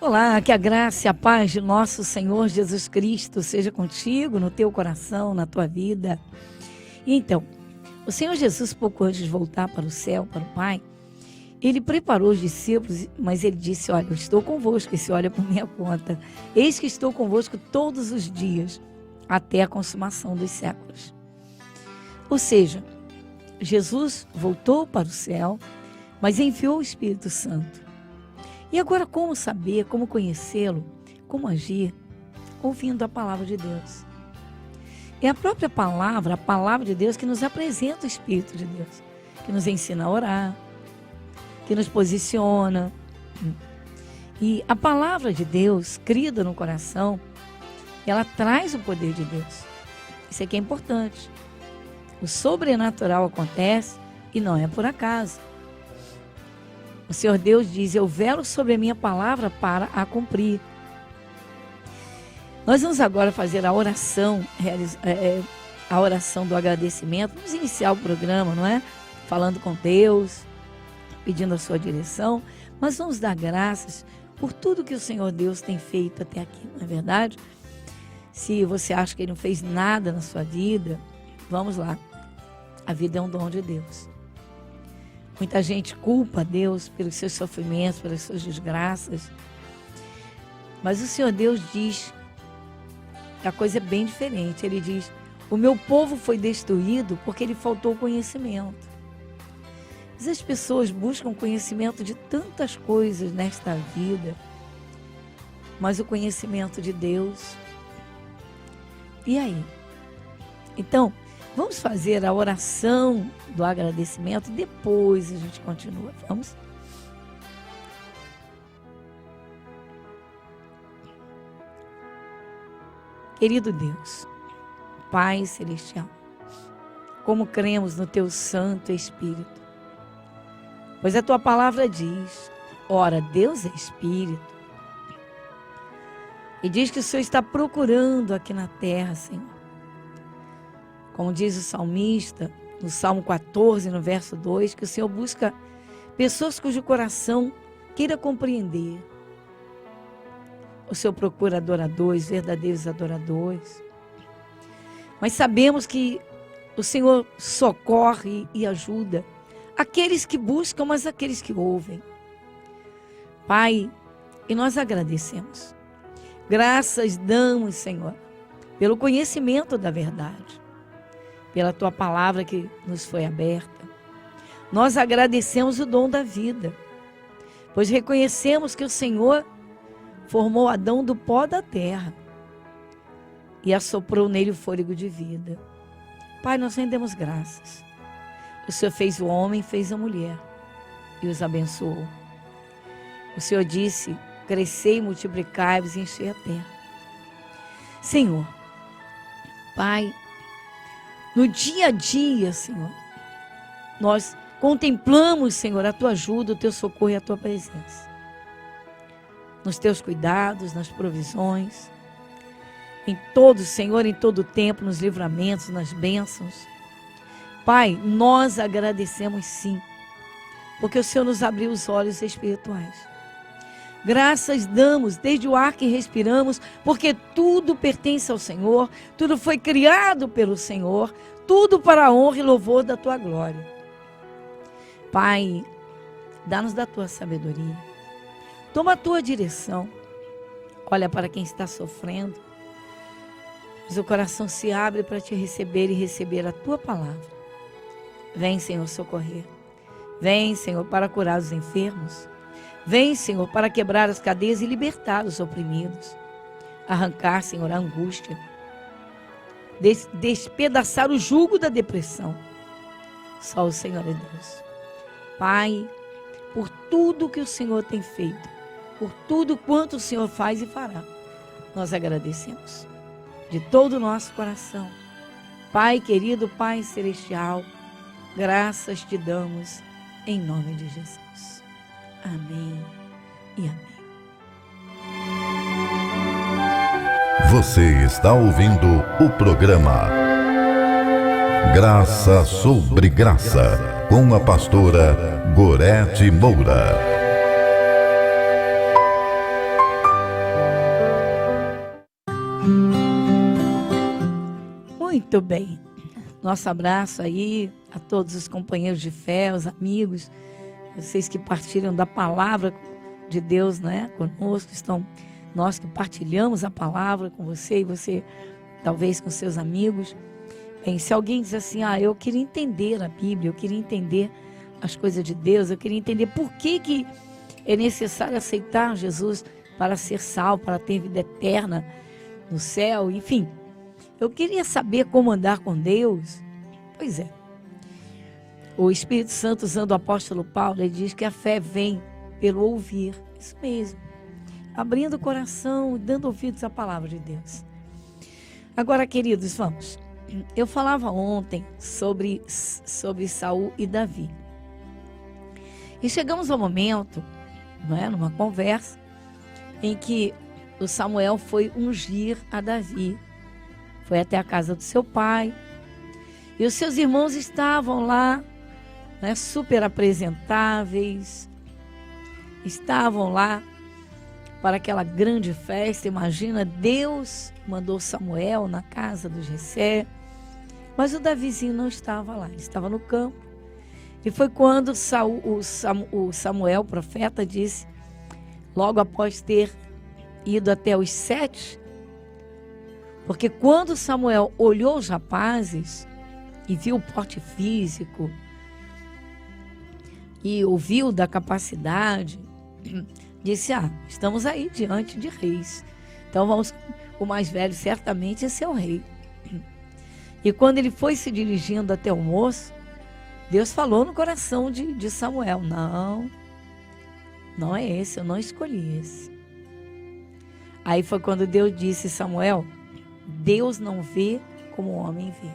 Olá, que a graça e a paz de nosso Senhor Jesus Cristo seja contigo, no teu coração, na tua vida. E então, o Senhor Jesus, pouco antes de voltar para o céu, para o Pai, ele preparou os discípulos, mas ele disse: olha, eu estou convosco, esse olha por minha conta. Eis que estou convosco todos os dias, até a consumação dos séculos. Ou seja, Jesus voltou para o céu, mas enviou o Espírito Santo. E agora, como saber, como conhecê-lo, como agir? Ouvindo a palavra de Deus. É a própria palavra, a palavra de Deus, que nos apresenta o Espírito de Deus, que nos ensina a orar, que nos posiciona. E a palavra de Deus, crida no coração, ela traz o poder de Deus. Isso aqui é importante. O sobrenatural acontece e não é por acaso. O Senhor Deus diz: eu velo sobre a minha palavra para a cumprir. Nós vamos agora fazer a oração, a oração do agradecimento. Vamos iniciar o programa, não é? Falando com Deus, pedindo a sua direção, mas vamos dar graças por tudo que o Senhor Deus tem feito até aqui, não é verdade? Se você acha que Ele não fez nada na sua vida, vamos lá. A vida é um dom de Deus. Muita gente culpa a Deus pelos seus sofrimentos, pelas suas desgraças. Mas o Senhor Deus diz que a coisa é bem diferente. Ele diz: o meu povo foi destruído porque lhe faltou conhecimento. Mas as pessoas buscam conhecimento de tantas coisas nesta vida, mas o conhecimento de Deus. E aí? Então, vamos fazer a oração do agradecimento e depois a gente continua. Vamos? Querido Deus, Pai Celestial, como cremos no Teu Santo Espírito, pois a Tua palavra diz: ora, Deus é Espírito, e diz que o Senhor está procurando aqui na terra, Senhor. Como diz o salmista, no Salmo 14, no verso 2, que o Senhor busca pessoas cujo coração queira compreender. O Senhor procura adoradores, verdadeiros adoradores. Mas sabemos que o Senhor socorre e ajuda aqueles que buscam, mas aqueles que ouvem. Pai, e nós agradecemos. Graças damos, Senhor, pelo conhecimento da verdade, pela Tua palavra que nos foi aberta. Nós agradecemos o dom da vida, pois reconhecemos que o Senhor formou Adão do pó da terra e assoprou nele o fôlego de vida. Pai, nós rendemos graças. O Senhor fez o homem, fez a mulher e os abençoou. O Senhor disse: crescei, multiplicai-vos e enchei a terra. Senhor, Pai, no dia a dia, Senhor, nós contemplamos, Senhor, a Tua ajuda, o Teu socorro e a Tua presença. Nos Teus cuidados, nas provisões, em todo, Senhor, em todo tempo, nos livramentos, nas bênçãos. Pai, nós agradecemos sim, porque o Senhor nos abriu os olhos espirituais. Graças damos desde o ar que respiramos, porque tudo pertence ao Senhor, tudo foi criado pelo Senhor, tudo para a honra e louvor da Tua glória. Pai, dá-nos da Tua sabedoria, toma a Tua direção, olha para quem está sofrendo, mas o coração se abre para Te receber e receber a Tua palavra. Vem, Senhor, socorrer, vem, Senhor, para curar os enfermos. Vem, Senhor, para quebrar as cadeias e libertar os oprimidos. Arrancar, Senhor, a angústia. Despedaçar o jugo da depressão. Só o Senhor é Deus. Pai, por tudo que o Senhor tem feito, por tudo quanto o Senhor faz e fará, nós agradecemos. De todo o nosso coração. Pai querido, Pai celestial, graças Te damos em nome de Jesus. Amém e amém. Você está ouvindo o programa Graça sobre Graça, com a pastora Gorete Moura. Muito bem. Nosso abraço aí a todos os companheiros de fé, os amigos, vocês que partilham da palavra de Deus, né, conosco, nós que partilhamos a palavra com você e você talvez com seus amigos. Bem, se alguém diz assim, eu queria entender a Bíblia, eu queria entender as coisas de Deus, eu queria entender por que é necessário aceitar Jesus para ser salvo, para ter vida eterna no céu, enfim. Eu queria saber como andar com Deus. Pois é. O Espírito Santo, usando o apóstolo Paulo, ele diz que a fé vem pelo ouvir. Isso mesmo. Abrindo o coração, dando ouvidos à palavra de Deus. Agora, queridos, vamos. Eu falava ontem sobre Saul e Davi. E chegamos ao momento, não é, numa conversa, em que o Samuel foi ungir a Davi. Foi até a casa do seu pai. E os seus irmãos estavam lá, né, super apresentáveis. Estavam lá para aquela grande festa. Imagina, Deus mandou Samuel na casa do Jessé. Mas o Davizinho não estava lá, ele estava no campo. E foi quando o Samuel, o profeta, disse, logo após ter ido até os 7, porque quando Samuel olhou os rapazes e viu o porte físico e ouviu da capacidade, disse, estamos aí diante de reis. Então o mais velho certamente é seu rei. E quando ele foi se dirigindo até o moço, Deus falou no coração de Samuel, não é esse, eu não escolhi esse. Aí foi quando Deus disse, Samuel, Deus não vê como o homem vê.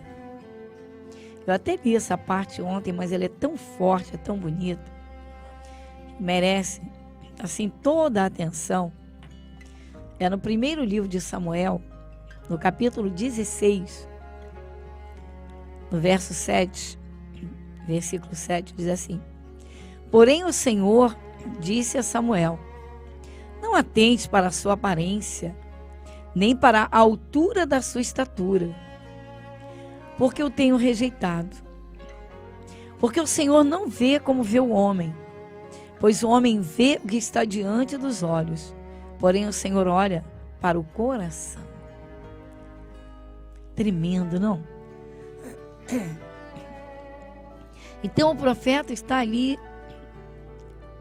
Eu até li essa parte ontem, mas ela é tão forte, é tão bonita, merece, assim, toda a atenção. É no primeiro livro de Samuel, no capítulo 16, no verso 7, versículo 7, diz assim, porém o Senhor disse a Samuel, não atentes para a sua aparência, nem para a altura da sua estatura, porque eu tenho rejeitado. Porque o Senhor não vê como vê o homem, pois o homem vê o que está diante dos olhos, porém o Senhor olha para o coração. Tremendo, não? Então o profeta está ali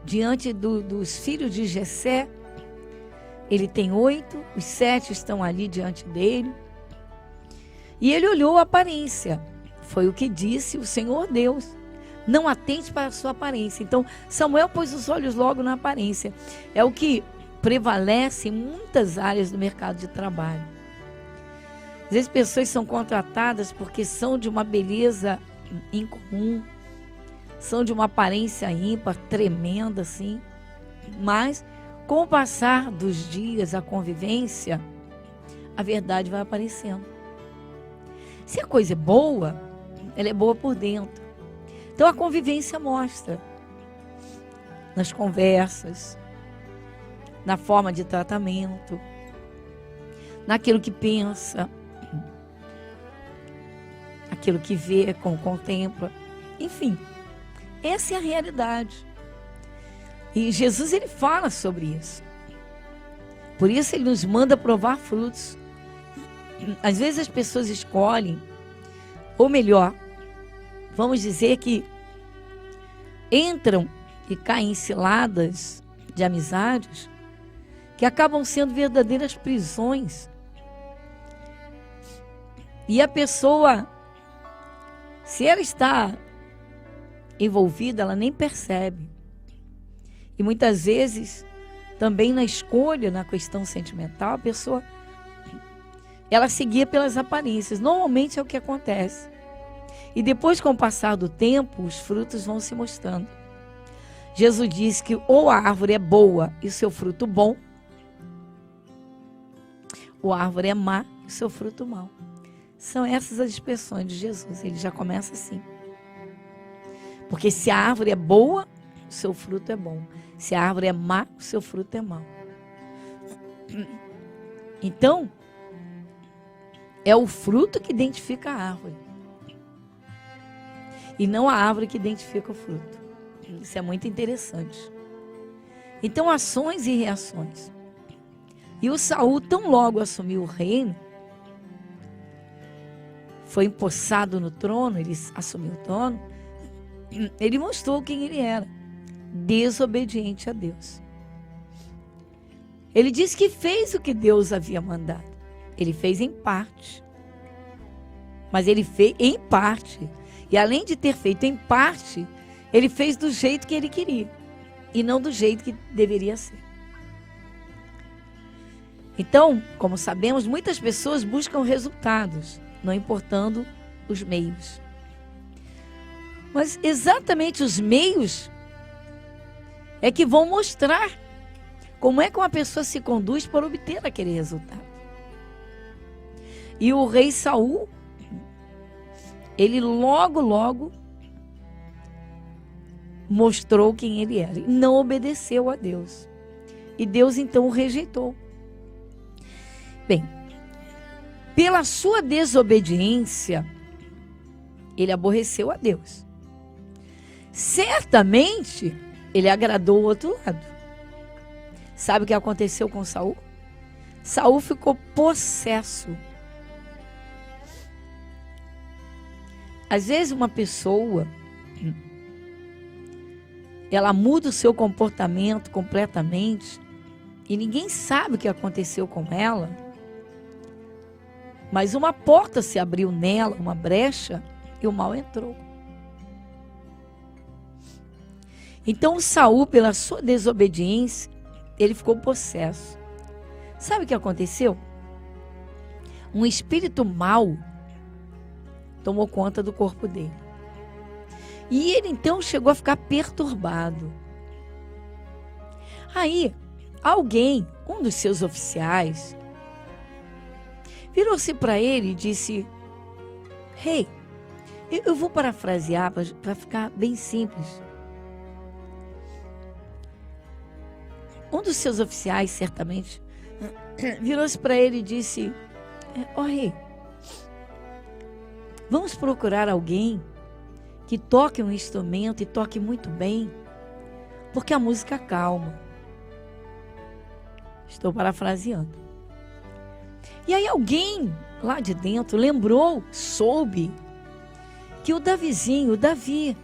diante dos filhos de Jessé. Ele tem 8, os 7 estão ali diante dele. E ele olhou a aparência. Foi o que disse o Senhor Deus. Não atente para a sua aparência. Então Samuel pôs os olhos logo na aparência. É o que prevalece em muitas áreas do mercado de trabalho. Às vezes pessoas são contratadas porque são de uma beleza incomum, são de uma aparência ímpar, tremenda assim, mas com o passar dos dias, a convivência, a verdade vai aparecendo. Se a coisa é boa, ela é boa por dentro. Então a convivência mostra nas conversas, na forma de tratamento, naquilo que pensa, aquilo que vê, como contempla, enfim, essa é a realidade. E Jesus, ele fala sobre isso. Por isso ele nos manda provar frutos. Às vezes as pessoas escolhem, ou melhor, vamos dizer que entram e caem em ciladas de amizades que acabam sendo verdadeiras prisões. E a pessoa, se ela está envolvida, ela nem percebe. E muitas vezes, também na escolha, na questão sentimental, a pessoa, ela se guia pelas aparências. Normalmente é o que acontece. E depois, com o passar do tempo, os frutos vão se mostrando. Jesus disse que ou a árvore é boa e o seu fruto bom, ou a árvore é má e o seu fruto mau. São essas as expressões de Jesus. Ele já começa assim. Porque se a árvore é boa, o seu fruto é bom. Se a árvore é má, o seu fruto é mau. Então, É o fruto que identifica a árvore. E não a árvore que identifica o fruto. Isso é muito interessante. Então, ações e reações. E o Saul, tão logo assumiu o reino, foi empossado no trono, ele assumiu o trono, ele mostrou quem ele era, desobediente a Deus. Ele disse que fez o que Deus havia mandado. Ele fez em parte. Mas ele fez em parte. E além de ter feito em parte, ele fez do jeito que ele queria. E não do jeito que deveria ser. Então, como sabemos, muitas pessoas buscam resultados, não importando os meios. Mas exatamente os meios é que vão mostrar como é que uma pessoa se conduz para obter aquele resultado. E o rei Saul, ele logo mostrou quem ele era. E não obedeceu a Deus. E Deus então o rejeitou. Bem, pela sua desobediência, ele aborreceu a Deus. Certamente, ele agradou o outro lado. Sabe o que aconteceu com Saul? Saul ficou possesso. Às vezes uma pessoa, ela muda o seu comportamento completamente e ninguém sabe o que aconteceu com ela, mas uma porta se abriu nela, uma brecha, e o mal entrou. Então Saul, pela sua desobediência, ele ficou possesso. Sabe o que aconteceu? Um espírito mau tomou conta do corpo dele. E ele então chegou a ficar perturbado. Aí, alguém, um dos seus oficiais, virou-se para ele e disse: Rei, eu vou parafrasear para ficar bem simples. Um dos seus oficiais, certamente, virou-se para ele e disse: ó rei, vamos procurar alguém que toque um instrumento e toque muito bem, porque a música calma. Estou parafraseando. E aí alguém lá de dentro soube que o Davizinho, o Davi,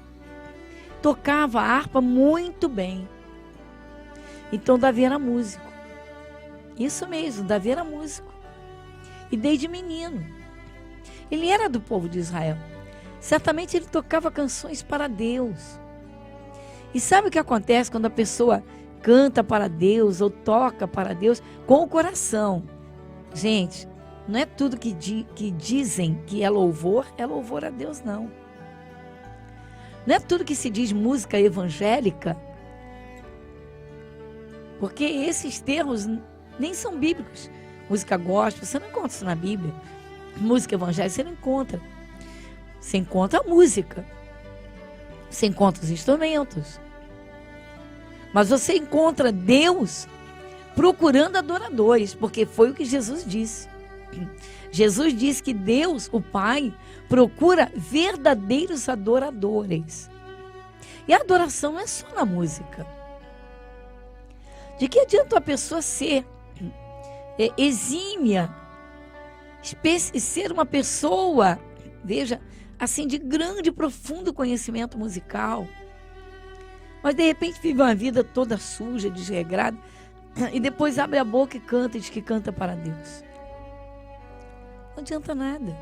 tocava a harpa muito bem. Então Davi era músico. Isso mesmo, Davi era músico. E desde menino. Ele era do povo de Israel. Certamente ele tocava canções para Deus. E sabe o que acontece quando a pessoa canta para Deus ou toca para Deus com o coração? Gente, não é tudo que dizem que é louvor a Deus, não. Não é tudo que se diz música evangélica, porque esses termos nem são bíblicos. Música gospel, você não encontra isso na Bíblia. Música evangélica, você não encontra. Você encontra a música. Você encontra os instrumentos. Mas você encontra Deus procurando adoradores, porque foi o que Jesus disse. Jesus disse que Deus, o Pai, procura verdadeiros adoradores. E a adoração não é só na música. De que adianta a pessoa ser exímia, ser uma pessoa, veja, assim, de grande e profundo conhecimento musical, mas de repente vive uma vida toda suja, desregrada, e depois abre a boca e canta, e diz que canta para Deus. Não adianta nada.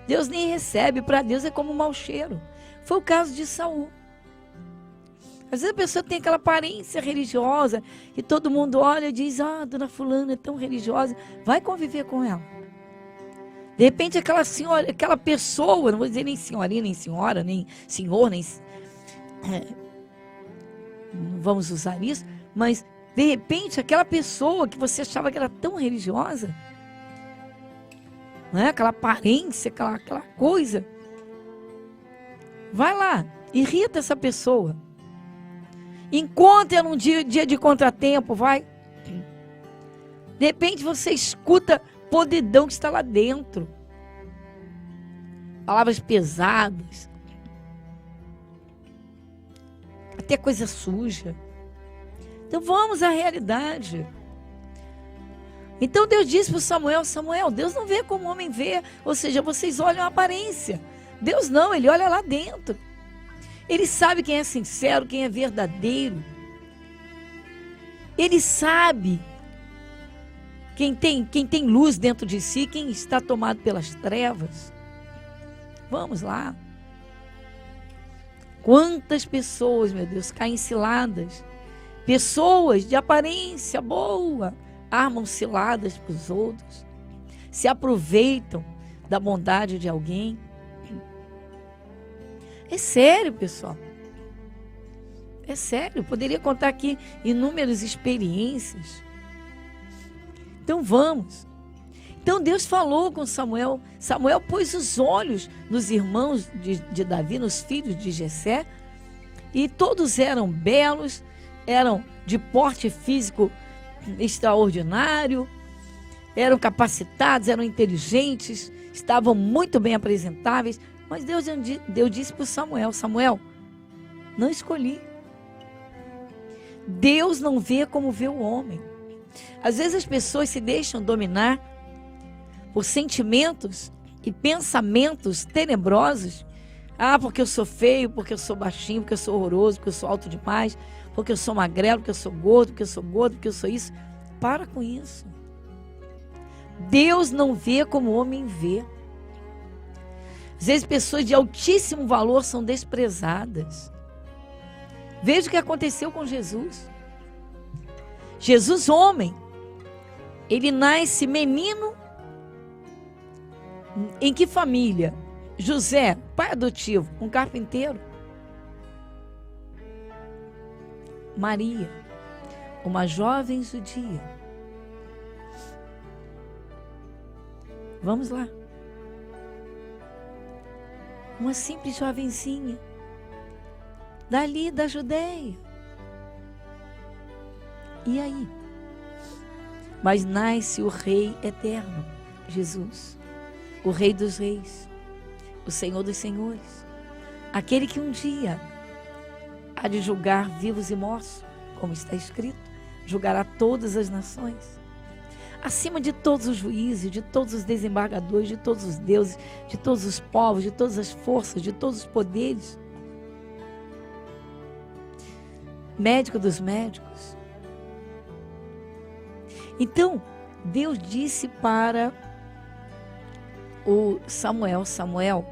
Deus nem recebe, para Deus é como um mau cheiro. Foi o caso de Saul. Às vezes a pessoa tem aquela aparência religiosa e todo mundo olha e diz: ah, dona fulana é tão religiosa, vai conviver com ela. De repente aquela senhora, aquela pessoa, não vou dizer nem senhorinha, nem senhora, nem senhor, nem... não vamos usar isso, mas de repente aquela pessoa que você achava que era tão religiosa, né? Aquela aparência, aquela coisa, vai lá, irrita essa pessoa. Encontre-a num dia de contratempo, vai. De repente você escuta podridão que está lá dentro. Palavras pesadas. Até coisa suja. Então vamos à realidade. Então Deus disse para Samuel: Samuel, Deus não vê como o homem vê. Ou seja, vocês olham a aparência. Deus não, Ele olha lá dentro. Ele sabe quem é sincero, quem é verdadeiro. Ele sabe quem tem luz dentro de si, quem está tomado pelas trevas. Vamos lá. Quantas pessoas, meu Deus, caem ciladas. Pessoas de aparência boa armam ciladas para os outros. Se aproveitam da bondade de alguém. É sério, pessoal. É sério. Eu poderia contar aqui inúmeras experiências. Então vamos. Então Deus falou com Samuel. Samuel pôs os olhos nos irmãos de Davi, nos filhos de Jessé. E todos eram belos, eram de porte físico extraordinário, eram capacitados, eram inteligentes, estavam muito bem apresentáveis. Mas Deus disse para Samuel: Samuel, não escolhi. Deus não vê como vê o homem. Às vezes as pessoas se deixam dominar por sentimentos e pensamentos tenebrosos. Ah, porque eu sou feio, porque eu sou baixinho, porque eu sou horroroso, porque eu sou alto demais, porque eu sou magrelo, porque eu sou gordo, porque eu sou gordo, porque eu sou isso. Para com isso. Deus não vê como o homem vê. Às vezes pessoas de altíssimo valor são desprezadas. Veja o que aconteceu com Jesus. Jesus, homem, ele nasce menino. Em que família? José, pai adotivo, um carpinteiro. Maria, uma jovem judia. Vamos lá. Uma simples jovenzinha, dali da Judeia. E aí? Mas nasce o Rei eterno, Jesus, o Rei dos reis, o Senhor dos senhores, aquele que um dia há de julgar vivos e mortos, como está escrito, julgará todas as nações. Acima de todos os juízes, de todos os desembargadores, de todos os deuses, de todos os povos, de todas as forças, de todos os poderes. Médico dos médicos. Então, Deus disse para o Samuel: Samuel,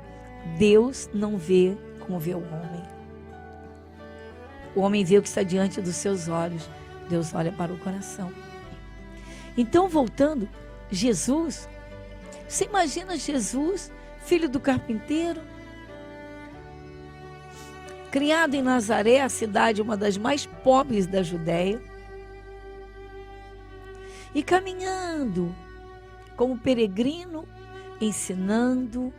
Deus não vê como vê o homem. O homem vê o que está diante dos seus olhos. Deus olha para o coração. Então, voltando, Jesus, você imagina Jesus, filho do carpinteiro, criado em Nazaré, a cidade uma das mais pobres da Judéia, e caminhando como peregrino, ensinando,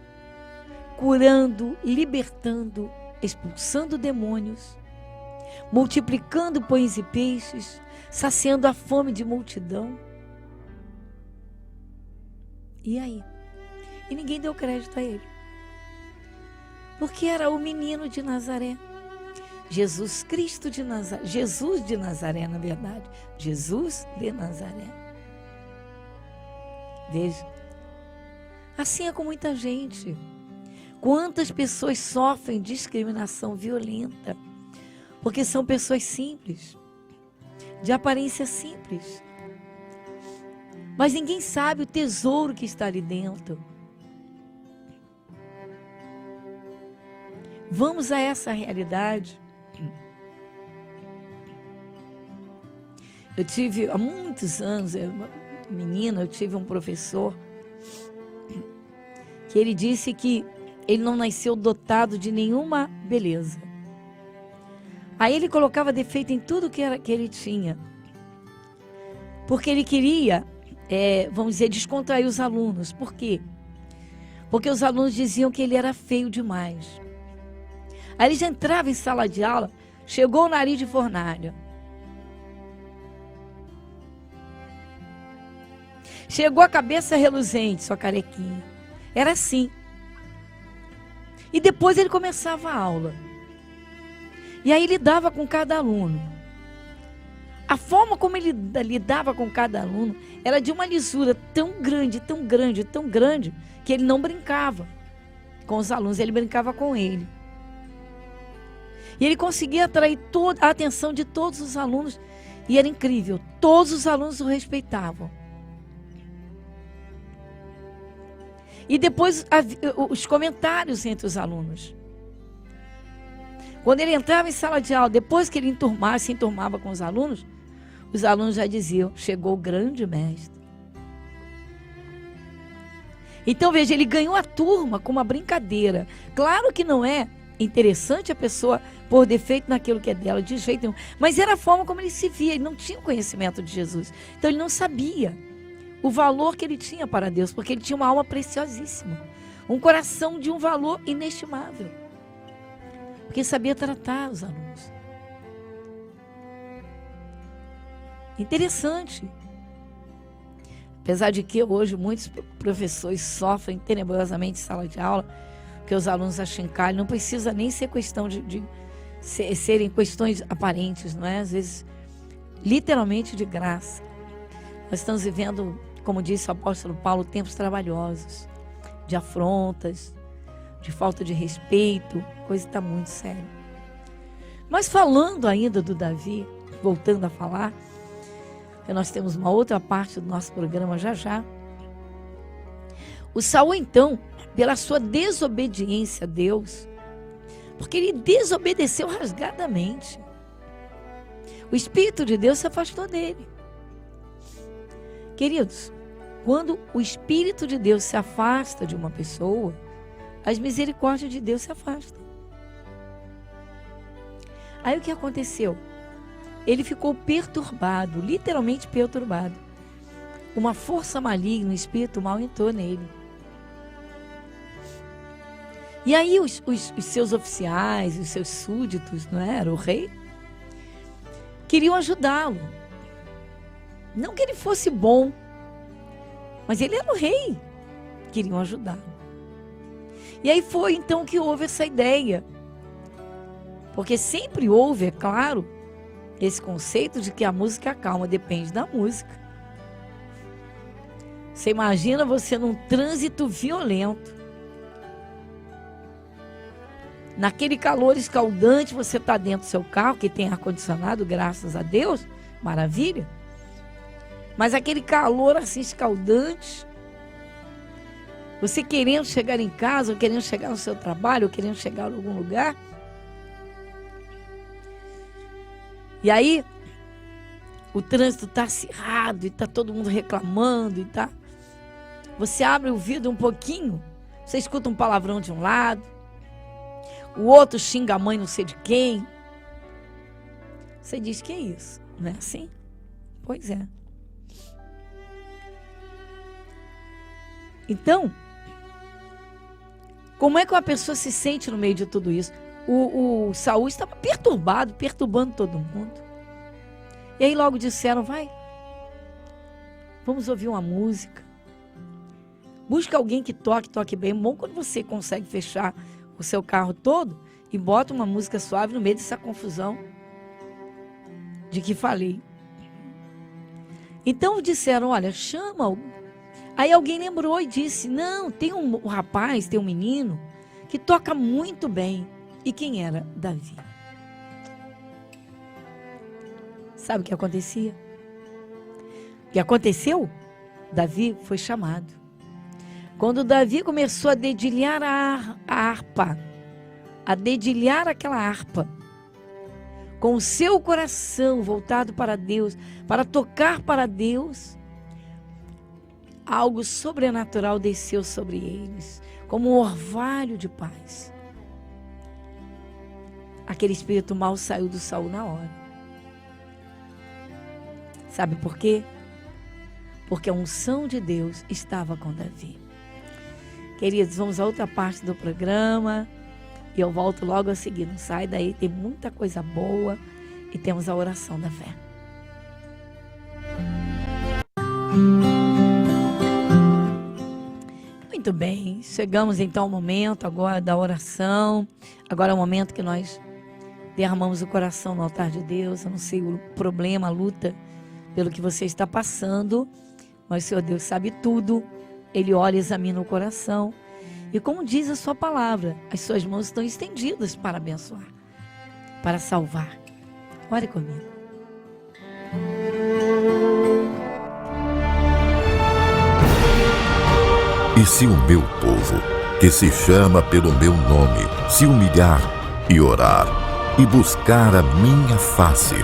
curando, libertando, expulsando demônios, multiplicando pães e peixes, saciando a fome de multidão. E aí? E ninguém deu crédito a ele. Porque era o menino de Nazaré. Jesus Cristo de Nazaré. Jesus de Nazaré, na verdade. Jesus de Nazaré. Veja. Assim é com muita gente. Quantas pessoas sofrem discriminação violenta? Porque são pessoas simples. De aparência simples. Mas ninguém sabe o tesouro que está ali dentro. Vamos a essa realidade. Eu tive, há muitos anos, menina, eu tive um professor que ele disse que ele não nasceu dotado de nenhuma beleza. Aí ele colocava defeito em tudo que ele tinha. Porque ele queria, vamos dizer, descontrair os alunos. Por quê? Porque os alunos diziam que ele era feio demais. Aí ele já entrava em sala de aula, chegou o nariz de fornalha. Chegou a cabeça reluzente, sua carequinha. Era assim. E depois ele começava a aula. E aí lidava com cada aluno. A forma como ele lidava com cada aluno era de uma lisura tão grande, tão grande, tão grande, que ele não brincava com os alunos, ele brincava com ele. E ele conseguia atrair toda a atenção de todos os alunos. E era incrível, todos os alunos o respeitavam. E depois os comentários entre os alunos. Quando ele entrava em sala de aula, depois que ele se enturmava com os alunos já diziam, chegou o grande mestre. Então veja, ele ganhou a turma com uma brincadeira. Claro que não é interessante a pessoa pôr defeito naquilo que é dela, de jeito nenhum. Mas era a forma como ele se via, ele não tinha o conhecimento de Jesus. Então ele não sabia o valor que ele tinha para Deus, porque ele tinha uma alma preciosíssima, um coração de um valor inestimável, porque sabia tratar os alunos. Interessante. Apesar de que hoje muitos professores sofrem tenebrosamente em sala de aula, porque os alunos achincalham, não precisa nem ser questão de serem questões aparentes, não é? Às vezes, literalmente de graça. Nós estamos vivendo, como disse o apóstolo Paulo, tempos trabalhosos, de afrontas, de falta de respeito, coisa está muito séria. Mas falando ainda do Davi, voltando a falar, porque nós temos uma outra parte do nosso programa já. O Saul, então, pela sua desobediência a Deus, porque ele desobedeceu rasgadamente, o Espírito de Deus se afastou dele. Queridos, quando o Espírito de Deus se afasta de uma pessoa, as misericórdias de Deus se afastam. Aí o que aconteceu? Ele ficou perturbado, literalmente perturbado. Uma força maligna, um espírito mau entrou nele. E aí os seus oficiais, os seus súditos, não era o rei, queriam ajudá-lo. Não que ele fosse bom, mas ele era o rei. Queriam ajudá-lo. E aí foi então que houve essa ideia. Porque sempre houve, é claro, esse conceito de que a música calma, depende da música. Você imagina você num trânsito violento, naquele calor escaldante, você está dentro do seu carro, que tem ar-condicionado, graças a Deus, maravilha. Mas aquele calor assim escaldante, você querendo chegar em casa, ou querendo chegar no seu trabalho, ou querendo chegar em algum lugar. E aí, o trânsito está acirrado, e está todo mundo reclamando, e tá. Você abre o vidro um pouquinho, você escuta um palavrão de um lado, o outro xinga a mãe não sei de quem. Você diz, que é isso? Não é assim? Pois é. Então, como é que uma pessoa se sente no meio de tudo isso? O Saul estava perturbado, perturbando todo mundo. E aí logo disseram, vamos ouvir uma música. Busca alguém que toque bem. Bom quando você consegue fechar o seu carro todo e bota uma música suave no meio dessa confusão de que falei. Então disseram, olha, chama. Aí alguém lembrou e disse, não, tem um rapaz, tem um menino que toca muito bem. E quem era? Davi. Sabe o que acontecia? O que aconteceu? Davi foi chamado. Quando Davi começou a dedilhar a harpa, a dedilhar aquela harpa, com o seu coração voltado para Deus, para tocar para Deus, algo sobrenatural desceu sobre eles, como um orvalho de paz. Aquele espírito mau saiu do Saul na hora. Sabe por quê? Porque a unção de Deus estava com Davi. Queridos, vamos a outra parte do programa e eu volto logo a seguir. Não sai daí, tem muita coisa boa e temos a oração da fé. Muito bem, chegamos então ao momento agora da oração. Agora é o momento que nós derramamos o coração no altar de Deus. Eu não sei o problema, a luta pelo que você está passando, mas o Senhor Deus sabe tudo. Ele olha e examina o coração. E como diz a sua palavra, as suas mãos estão estendidas para abençoar, para salvar. Ore comigo. E se o meu povo, que se chama pelo meu nome, se humilhar e orar, e buscar a minha face,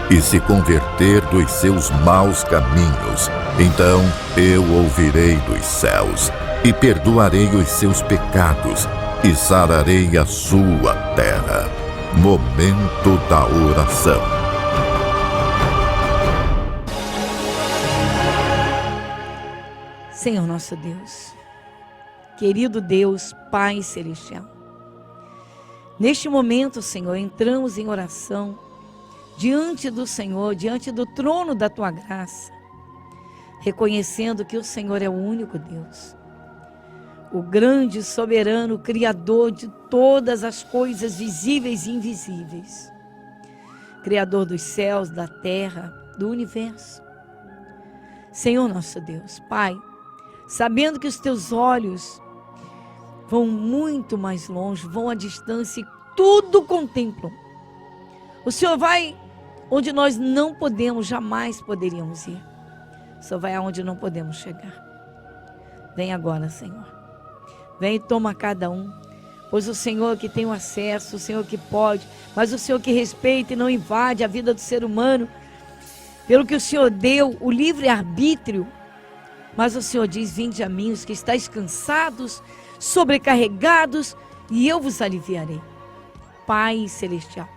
e se converter dos seus maus caminhos, então eu ouvirei dos céus, e perdoarei os seus pecados, e sararei a sua terra. Momento da oração. Senhor nosso Deus, querido Deus, Pai Celestial, neste momento, Senhor, entramos em oração diante do Senhor, diante do trono da Tua graça, reconhecendo que o Senhor é o único Deus, o grande, soberano, Criador de todas as coisas visíveis e invisíveis, Criador dos céus, da terra, do universo. Senhor nosso Deus, Pai, sabendo que os Teus olhos vão muito mais longe, vão à distância e tudo contemplam. O Senhor vai onde nós não podemos, jamais poderíamos ir. O Senhor vai aonde não podemos chegar. Vem agora, Senhor. Vem e toma cada um. Pois o Senhor que tem o acesso, o Senhor que pode, mas o Senhor que respeita e não invade a vida do ser humano, pelo que o Senhor deu, o livre-arbítrio. Mas o Senhor diz: vinde a mim os que estáis cansados, sobrecarregados, e eu vos aliviarei. Pai Celestial,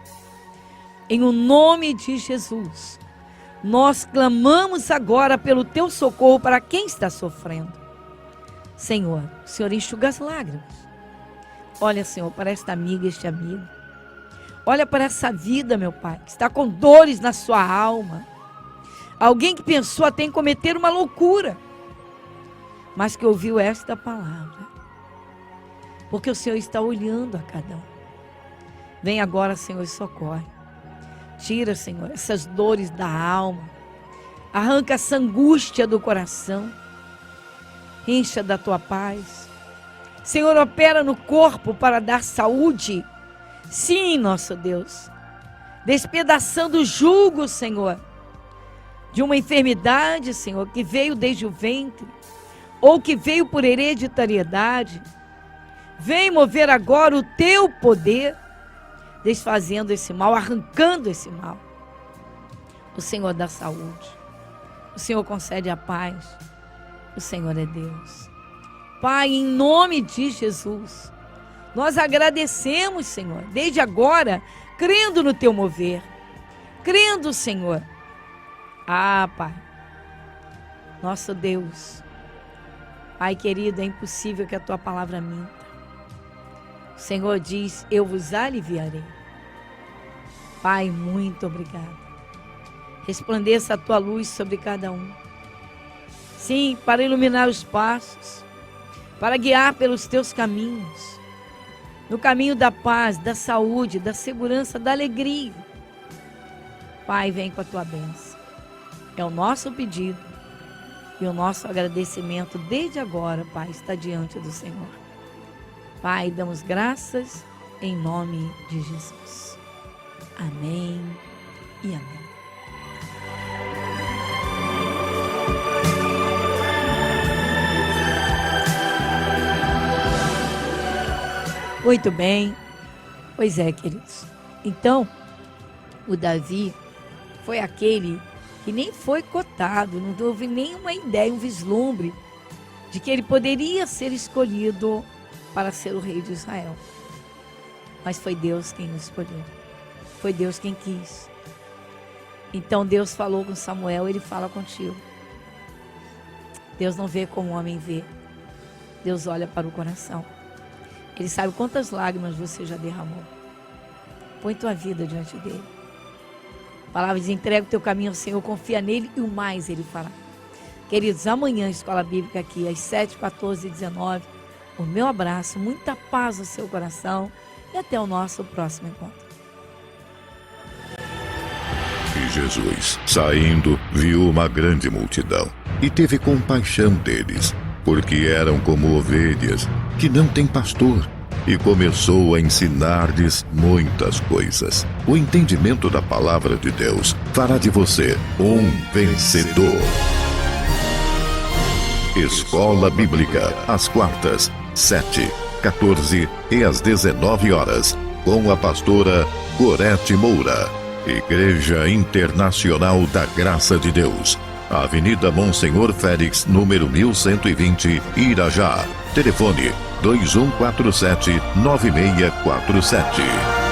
em o nome de Jesus, nós clamamos agora pelo Teu socorro para quem está sofrendo. Senhor, o Senhor enxuga as lágrimas. Olha, Senhor, para esta amiga, este amigo. Olha para essa vida, meu Pai, que está com dores na sua alma. Alguém que pensou até em cometer uma loucura, mas que ouviu esta palavra, porque o Senhor está olhando a cada um. Vem agora, Senhor, e socorre. Tira, Senhor, essas dores da alma. Arranca essa angústia do coração. Encha da Tua paz. Senhor, opera no corpo para dar saúde. Sim, nosso Deus. Despedaçando o jugo, Senhor, de uma enfermidade, Senhor, que veio desde o ventre, ou que veio por hereditariedade. Vem mover agora o Teu poder, desfazendo esse mal, arrancando esse mal. O Senhor dá saúde. O Senhor concede a paz. O Senhor é Deus. Pai, em nome de Jesus, nós agradecemos, Senhor, desde agora, crendo no Teu mover. Crendo, Senhor. Ah, Pai, nosso Deus. Pai querido, é impossível que a Tua palavra minta. O Senhor diz: eu vos aliviarei. Pai, muito obrigado. Resplandeça a Tua luz sobre cada um. Sim, para iluminar os passos, para guiar pelos Teus caminhos, no caminho da paz, da saúde, da segurança, da alegria. Pai, vem com a Tua bênção. É o nosso pedido e o nosso agradecimento desde agora, Pai, está diante do Senhor. Pai, damos graças em nome de Jesus. Amém e amém. Muito bem. Pois é, queridos. Então, o Davi foi aquele que nem foi cotado, não houve nenhuma ideia, um vislumbre de que ele poderia ser escolhido para ser o rei de Israel. Mas foi Deus quem o escolheu. Foi Deus quem quis. Então Deus falou com Samuel, Ele fala contigo. Deus não vê como o homem vê. Deus olha para o coração. Ele sabe quantas lágrimas você já derramou. Põe tua vida diante dele. A palavra diz: entrega o teu caminho ao Senhor, confia nele e o mais ele fará. Queridos, amanhã Escola Bíblica aqui, às 7, 14 e 19. O meu abraço, muita paz no seu coração e até o nosso próximo encontro. E Jesus, saindo, viu uma grande multidão e teve compaixão deles, porque eram como ovelhas que não têm pastor, e começou a ensinar-lhes muitas coisas. O entendimento da palavra de Deus fará de você um vencedor. Escola Bíblica, às quartas, 7, 14 e às 19 horas, com a pastora Gorete Moura. Igreja Internacional da Graça de Deus, Avenida Monsenhor Félix, número 1120, Irajá. Telefone 2147-9647.